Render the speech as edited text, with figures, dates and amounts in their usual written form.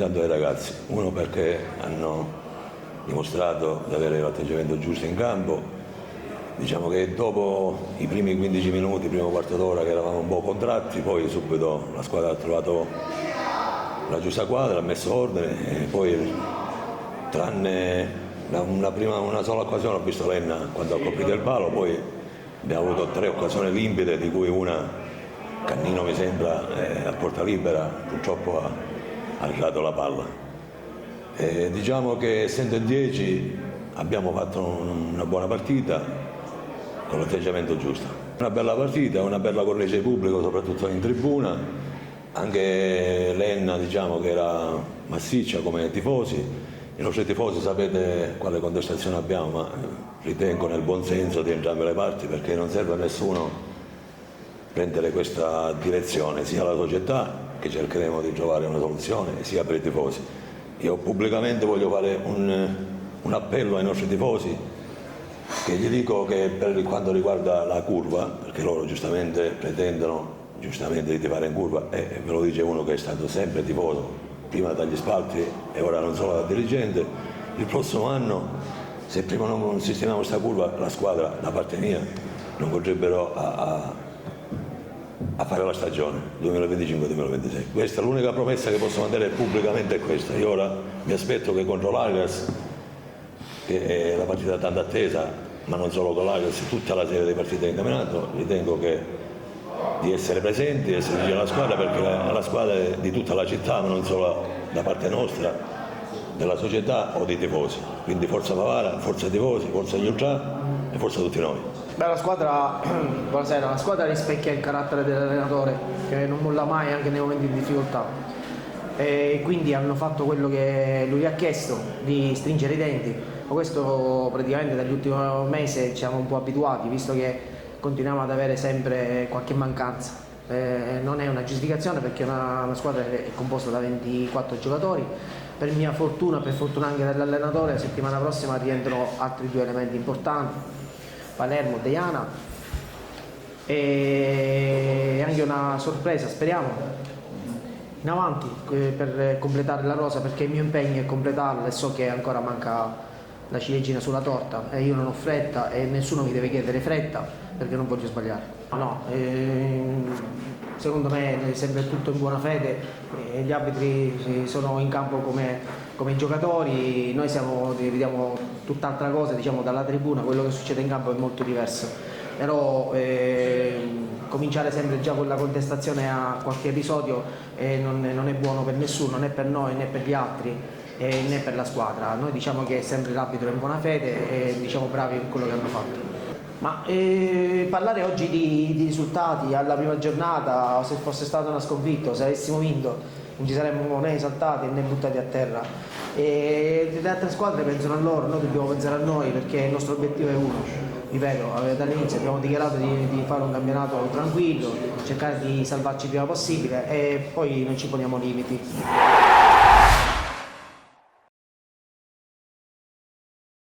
intanto ai ragazzi, uno perché hanno dimostrato di avere l'atteggiamento giusto in campo. Diciamo che dopo i primi 15 minuti, il primo quarto d'ora che eravamo un po' contratti, poi subito la squadra ha trovato la giusta quadra, ha messo ordine e poi tranne una sola occasione ho visto Lenna quando ha colpito il palo, poi abbiamo avuto 3 occasioni limpide di cui una Cannino mi sembra a porta libera, purtroppo ha tirato la palla. Diciamo che essendo in 10 abbiamo fatto una buona partita con l'atteggiamento giusto. Una bella partita, una bella cornice di pubblico soprattutto in tribuna, anche Lenna diciamo che era massiccia come tifosi. I nostri tifosi sapete quale contestazione abbiamo, ma ritengo nel buon senso di entrambe le parti, perché non serve a nessuno prendere questa direzione, sia la società, che cercheremo di trovare una soluzione, sia per i tifosi. Io pubblicamente voglio fare un appello ai nostri tifosi, che gli dico che per quanto riguarda la curva, perché loro giustamente pretendono di tifare in curva, e ve lo dice uno che è stato sempre tifoso, prima dagli spalti e ora non solo da dirigente, il prossimo anno, se prima non sistemiamo questa curva, la squadra, da parte mia, non potrebbero a fare la stagione 2025-2026. Questa è l'unica promessa che posso mandare pubblicamente, è questa. Io ora mi aspetto che contro l'Agas, che è la partita tanto attesa, ma non solo con l'Agas, tutta la serie di partite in campionato, ritengo di essere presenti, di essere vicino alla squadra, perché la squadra è di tutta la città, ma non solo da parte nostra, della società o dei tifosi. Quindi forza Favara, forza tifosi, forza gli ultra e forza tutti noi. Beh, la squadra, buonasera, la squadra rispecchia il carattere dell'allenatore, che non molla mai anche nei momenti di difficoltà. E quindi hanno fatto quello che lui ha chiesto, di stringere i denti. Ma questo praticamente dall'ultimo mese ci siamo un po' abituati, visto che continuiamo ad avere sempre qualche mancanza. Non è una giustificazione, perché una squadra è composta da 24 giocatori. Per mia fortuna, per fortuna anche dell'allenatore, la settimana prossima rientrano altri 2 elementi importanti, Palermo, Deiana, e anche una sorpresa, speriamo, in avanti per completare la rosa, perché il mio impegno è completarla e so che ancora manca la ciliegina sulla torta e io non ho fretta e nessuno mi deve chiedere fretta, perché non voglio sbagliare. Secondo me è sempre tutto in buona fede, gli arbitri sono in campo come i giocatori, noi vediamo tutt'altra cosa, diciamo dalla tribuna, quello che succede in campo è molto diverso, però cominciare sempre già con la contestazione a qualche episodio non è buono per nessuno, né per noi né per gli altri né per la squadra. Noi diciamo che sempre l'arbitro è in buona fede e diciamo bravi in quello che hanno fatto. Ma parlare oggi di risultati alla prima giornata, se fosse stata una sconfitta, se avessimo vinto, non ci saremmo né esaltati né buttati a terra. E le altre squadre pensano a loro, noi dobbiamo pensare a noi, perché il nostro obiettivo è uno. Ripeto, dall'inizio abbiamo dichiarato di fare un campionato tranquillo, cercare di salvarci il prima possibile e poi non ci poniamo limiti.